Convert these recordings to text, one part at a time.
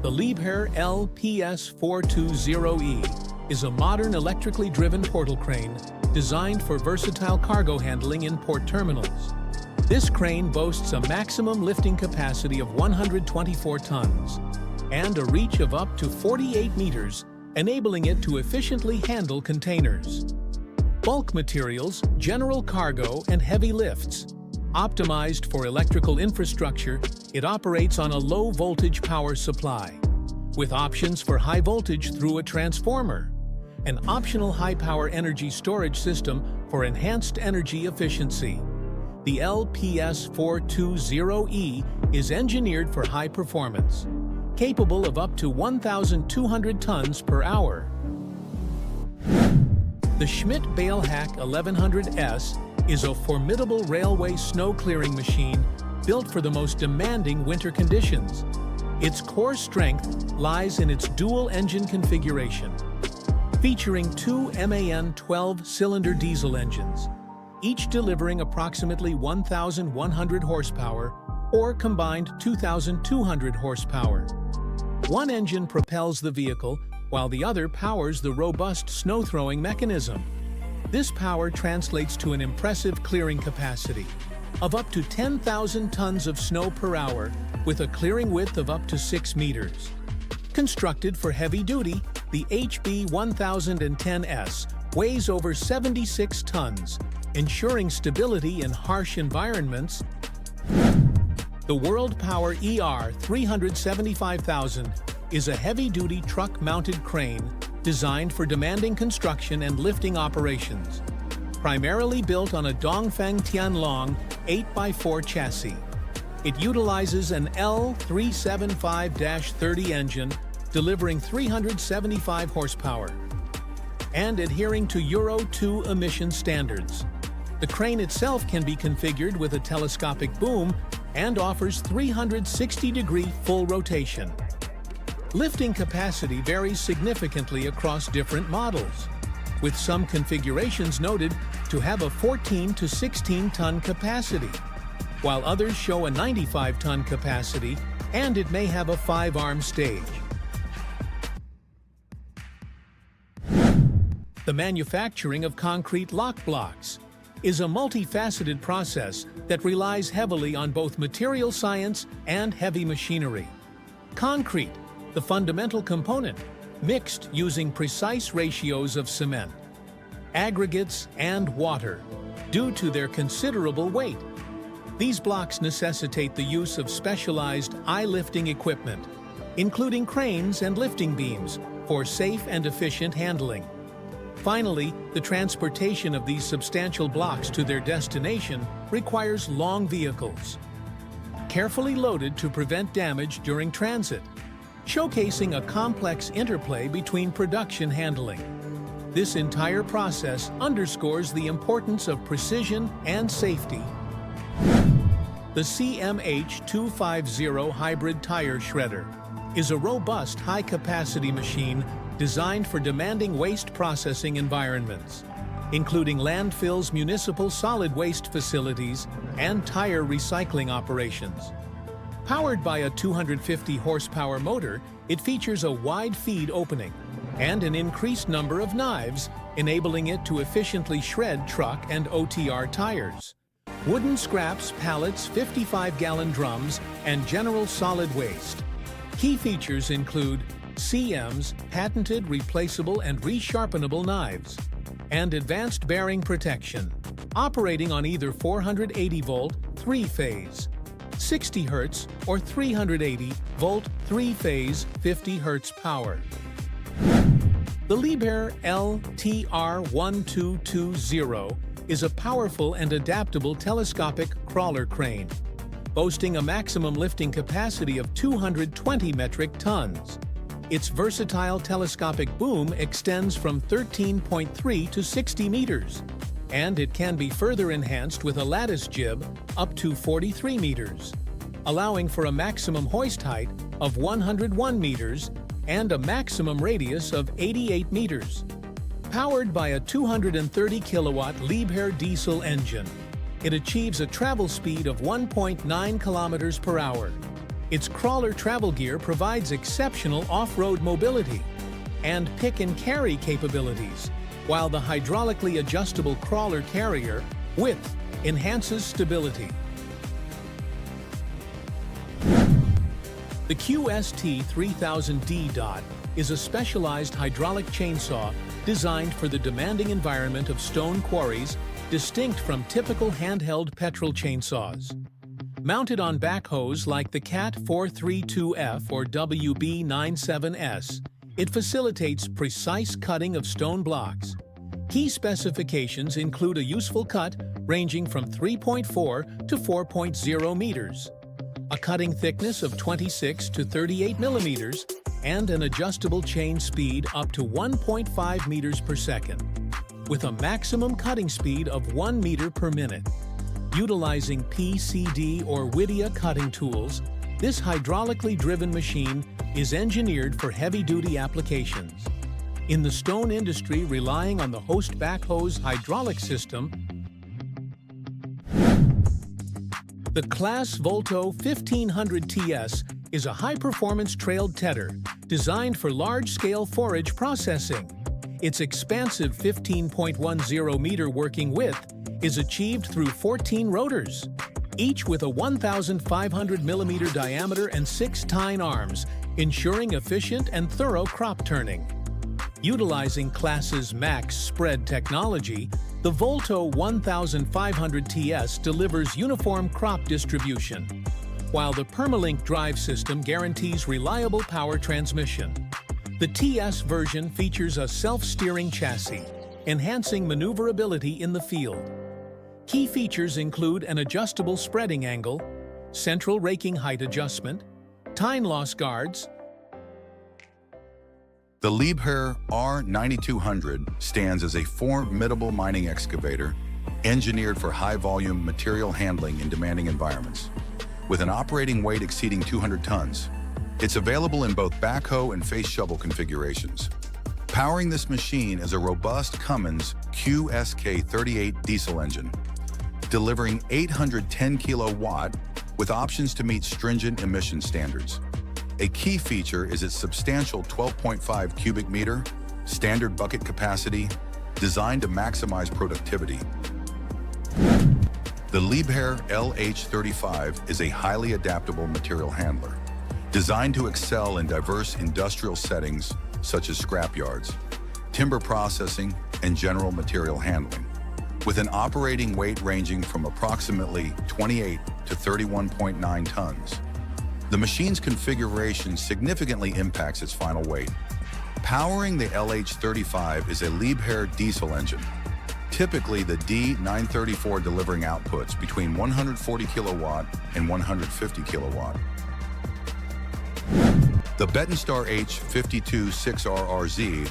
The Liebherr LPS420E is a modern electrically driven portal crane designed for versatile cargo handling in port terminals. This crane boasts a maximum lifting capacity of 124 tons and a reach of up to 48 meters, enabling it to efficiently handle containers, bulk materials, general cargo, and heavy lifts. Optimized for electrical infrastructure, it operates on a low-voltage power supply, with options for high voltage through a transformer, an optional high-power energy storage system for enhanced energy efficiency. The LPS420E is engineered for high performance, capable of up to 1,200 tons per hour. The Schmidt Bailhack 1100S is a formidable railway snow-clearing machine built for the most demanding winter conditions. Its core strength lies in its dual-engine configuration, featuring two MAN 12-cylinder diesel engines, each delivering approximately 1,100 horsepower or combined 2,200 horsepower. One engine propels the vehicle, while the other powers the robust snow-throwing mechanism. This power translates to an impressive clearing capacity of up to 10,000 tons of snow per hour, with a clearing width of up to 6 meters. Constructed for heavy duty, the HB 1010S weighs over 76 tons, ensuring stability in harsh environments. The World Power ER 375,000 is a heavy-duty truck-mounted crane designed for demanding construction and lifting operations. Primarily built on a Dongfeng Tianlong 8x4 chassis, it utilizes an L375-30 engine, delivering 375 horsepower and adhering to Euro 2 emission standards. The crane itself can be configured with a telescopic boom and offers 360-degree full rotation. Lifting capacity varies significantly across different models, with some configurations noted to have a 14 to 16-ton capacity, while others show a 95-ton capacity, and it may have a 5-arm stage. The manufacturing of concrete lock blocks is a multifaceted process that relies heavily on both material science and heavy machinery. Concrete, the fundamental component, mixed using precise ratios of cement, aggregates, and water, due to their considerable weight. These blocks necessitate the use of specialized eye-lifting equipment, including cranes and lifting beams, for safe and efficient handling. Finally, the transportation of these substantial blocks to their destination requires long vehicles, carefully loaded to prevent damage during transit, showcasing a complex interplay between production handling. This entire process underscores the importance of precision and safety. The CMH250 hybrid tire shredder is a robust, high-capacity machine designed for demanding waste processing environments, including landfills, municipal solid waste facilities, and tire recycling operations. Powered by a 250 horsepower motor, it features a wide feed opening and an increased number of knives, enabling it to efficiently shred truck and OTR tires, wooden scraps, pallets, 55-gallon drums, and general solid waste. Key features include CM's patented replaceable and resharpenable knives, and advanced bearing protection, operating on either 480-volt 3-phase, 60 Hz, or 380-volt 3-phase 50 Hz power. The Liebherr LTR1220 is a powerful and adaptable telescopic crawler crane, boasting a maximum lifting capacity of 220 metric tons. Its versatile telescopic boom extends from 13.3 to 60 meters, and it can be further enhanced with a lattice jib up to 43 meters, allowing for a maximum hoist height of 101 meters and a maximum radius of 88 meters. Powered by a 230-kilowatt Liebherr diesel engine, it achieves a travel speed of 1.9 kilometers per hour, Its crawler travel gear provides exceptional off-road mobility and pick-and-carry capabilities, while the hydraulically adjustable crawler carrier width enhances stability. The QST-3000D is a specialized hydraulic chainsaw designed for the demanding environment of stone quarries, distinct from typical handheld petrol chainsaws. Mounted on backhoes like the CAT 432F or WB97S, it facilitates precise cutting of stone blocks. Key specifications include a useful cut ranging from 3.4 to 4.0 meters, a cutting thickness of 26 to 38 millimeters, and an adjustable chain speed up to 1.5 meters per second, with a maximum cutting speed of 1 meter per minute. Utilizing PCD or Whittier cutting tools, this hydraulically driven machine is engineered for heavy-duty applications. In the stone industry relying on the host backhoe's hydraulic system, the Class Volto 1500 TS is a high-performance trailed tedder designed for large-scale forage processing. Its expansive 15.10-meter working width is achieved through 14 rotors, each with a 1,500-millimeter diameter and 6 tine arms, ensuring efficient and thorough crop turning. Utilizing Class's max spread technology, the Volto 1500 TS delivers uniform crop distribution, while the Permalink drive system guarantees reliable power transmission. The TS version features a self-steering chassis, enhancing maneuverability in the field. Key features include an adjustable spreading angle, central raking height adjustment, tine loss guards. The Liebherr R9200 stands as a formidable mining excavator engineered for high-volume material handling in demanding environments. With an operating weight exceeding 200 tons, it's available in both backhoe and face shovel configurations. Powering this machine is a robust Cummins QSK38 diesel engine, delivering 810 kilowatt with options to meet stringent emission standards. A key feature is its substantial 12.5 cubic meter standard bucket capacity, designed to maximize productivity. The Liebherr LH35 is a highly adaptable material handler, designed to excel in diverse industrial settings such as scrapyards, timber processing, and general material handling. With an operating weight ranging from approximately 28 to 31.9 tons, the machine's configuration significantly impacts its final weight. Powering the LH35 is a Liebherr diesel engine, typically the D934 delivering outputs between 140 kilowatt and 150 kilowatt. The Bettenstar H52 6RRZ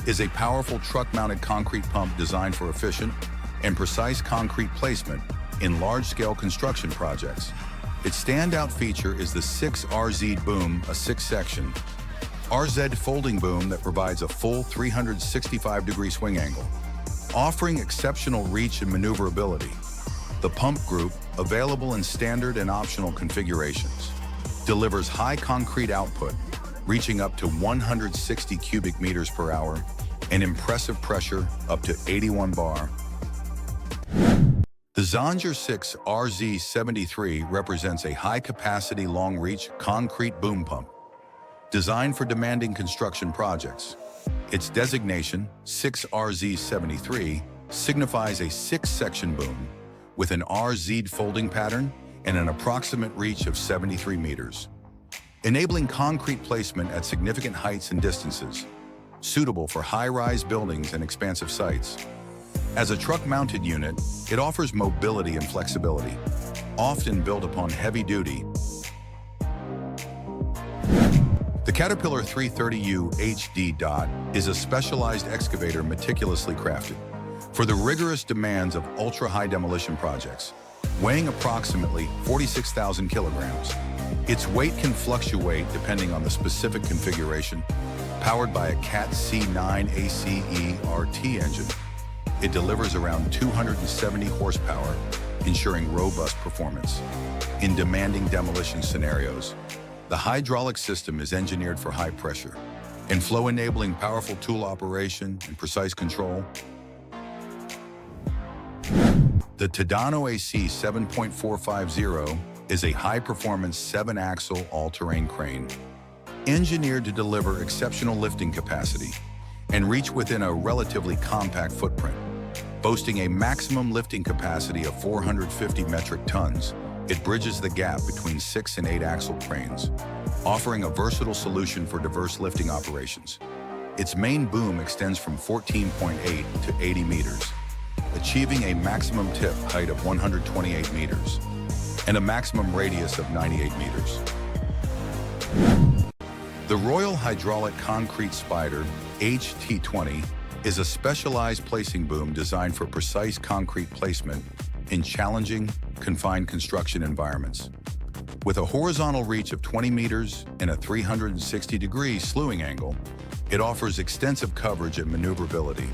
is a powerful truck-mounted concrete pump designed for efficient and precise concrete placement in large-scale construction projects. Its standout feature is the 6RZ boom, a 6-section RZ folding boom that provides a full 365-degree swing angle, offering exceptional reach and maneuverability. The pump group, available in standard and optional configurations, delivers high concrete output, reaching up to 160 cubic meters per hour, and impressive pressure up to 81 bar. The Zonger 6 RZ73 represents a high-capacity, long-reach concrete boom pump, designed for demanding construction projects. Its designation, 6RZ73, signifies a 6-section boom with an RZ folding pattern and an approximate reach of 73 meters, enabling concrete placement at significant heights and distances, suitable for high-rise buildings and expansive sites. As a truck-mounted unit, it offers mobility and flexibility, often built upon heavy-duty. The Caterpillar 330U HD is a specialized excavator meticulously crafted for the rigorous demands of ultra-high demolition projects, weighing approximately 46,000 kilograms. Its weight can fluctuate depending on the specific configuration. Powered by a Cat C9 ACE RT engine, it delivers around 270 horsepower, ensuring robust performance in demanding demolition scenarios. The hydraulic system is engineered for high pressure and flow, enabling powerful tool operation and precise control. The Tadano AC 7.450 is a high-performance 7-axle all-terrain crane, engineered to deliver exceptional lifting capacity and reach within a relatively compact footprint. Boasting a maximum lifting capacity of 450 metric tons, it bridges the gap between 6 and 8 axle cranes, offering a versatile solution for diverse lifting operations. Its main boom extends from 14.8 to 80 meters, achieving a maximum tip height of 128 meters and a maximum radius of 98 meters. The Royal Hydraulic Concrete Spider HT20 is a specialized placing boom designed for precise concrete placement in challenging, confined construction environments. With a horizontal reach of 20 meters and a 360-degree slewing angle, it offers extensive coverage and maneuverability.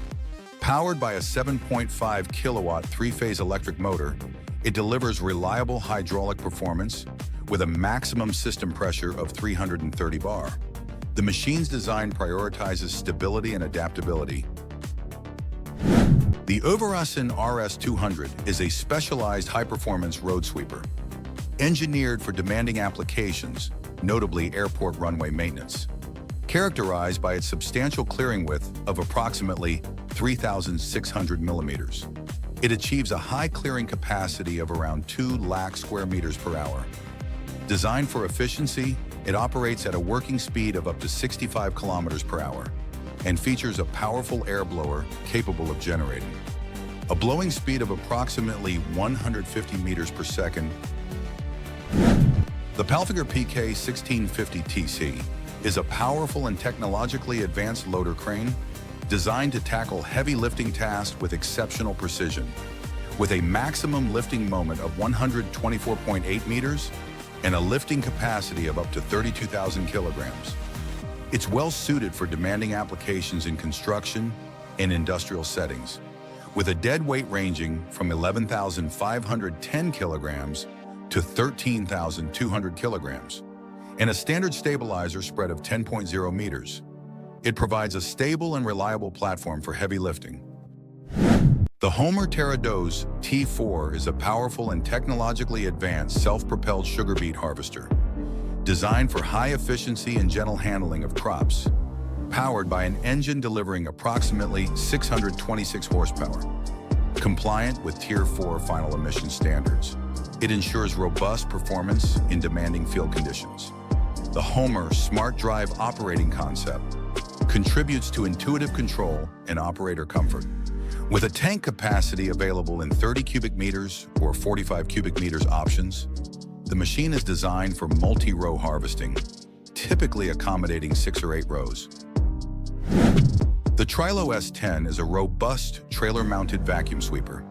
Powered by a 7.5 kilowatt 3-phase electric motor, it delivers reliable hydraulic performance with a maximum system pressure of 330 bar. The machine's design prioritizes stability and adaptability. The Overassen RS200 is a specialized high-performance road sweeper, engineered for demanding applications, notably airport runway maintenance. Characterized by its substantial clearing width of approximately 3,600 millimeters. It achieves a high clearing capacity of around 2 lakh square meters per hour. Designed for efficiency, it operates at a working speed of up to 65 kilometers per hour and features a powerful air blower capable of generating a blowing speed of approximately 150 meters per second. The Palfiger PK 1650 TC is a powerful and technologically advanced loader crane designed to tackle heavy lifting tasks with exceptional precision. With a maximum lifting moment of 124.8 meters and a lifting capacity of up to 32,000 kilograms. It's well suited for demanding applications in construction and industrial settings, with a dead weight ranging from 11,510 kilograms to 13,200 kilograms, and a standard stabilizer spread of 10.0 meters. It provides a stable and reliable platform for heavy lifting. The Homer Terrados T4 is a powerful and technologically advanced self-propelled sugar beet harvester, designed for high efficiency and gentle handling of crops, powered by an engine delivering approximately 626 horsepower. Compliant with Tier 4 final emission standards, it ensures robust performance in demanding field conditions. The Homer Smart Drive operating concept contributes to intuitive control and operator comfort. With a tank capacity available in 30 cubic meters or 45 cubic meters options, the machine is designed for multi-row harvesting, typically accommodating 6 or 8 rows. The Trilo S10 is a robust trailer-mounted vacuum sweeper,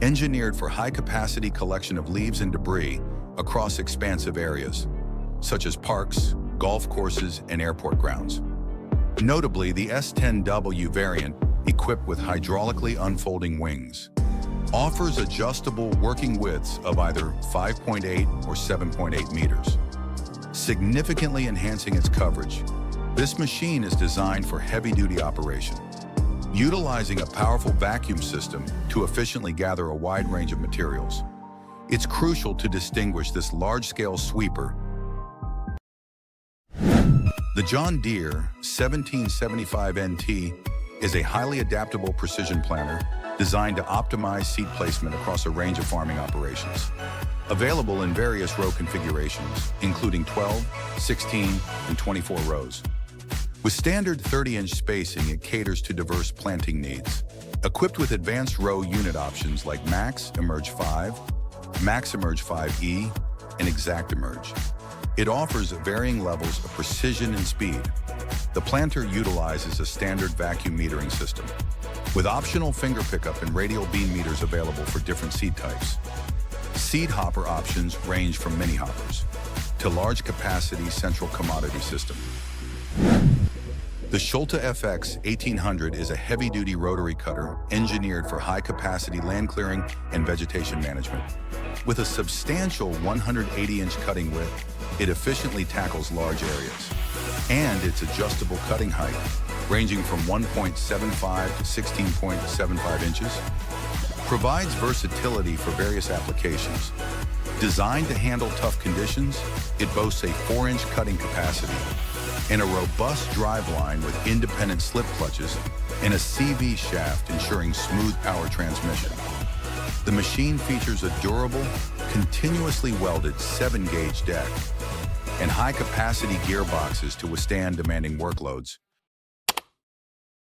engineered for high-capacity collection of leaves and debris across expansive areas, such as parks, golf courses, and airport grounds. Notably, the S10W variant, equipped with hydraulically unfolding wings, offers adjustable working widths of either 5.8 or 7.8 meters, significantly enhancing its coverage. This machine is designed for heavy-duty operation, utilizing a powerful vacuum system to efficiently gather a wide range of materials. It's crucial to distinguish this large-scale sweeper. The John Deere 1775 NT is a highly adaptable precision planter designed to optimize seed placement across a range of farming operations. Available in various row configurations, including 12, 16, and 24 rows. With standard 30-inch spacing, it caters to diverse planting needs. Equipped with advanced row unit options like Max Emerge 5, Max Emerge 5E, and Exact Emerge, it offers varying levels of precision and speed. The planter utilizes a standard vacuum metering system, with optional finger pickup and radial beam meters available for different seed types. Seed hopper options range from mini hoppers to large capacity central commodity system. The Schulte FX 1800 is a heavy-duty rotary cutter engineered for high-capacity land clearing and vegetation management. With a substantial 180-inch cutting width, it efficiently tackles large areas. And its adjustable cutting height, ranging from 1.75 to 16.75 inches, provides versatility for various applications. Designed to handle tough conditions, it boasts a 4-inch cutting capacity and a robust driveline with independent slip clutches and a CV shaft ensuring smooth power transmission. The machine features a durable, continuously welded 7-gauge deck and high-capacity gearboxes to withstand demanding workloads.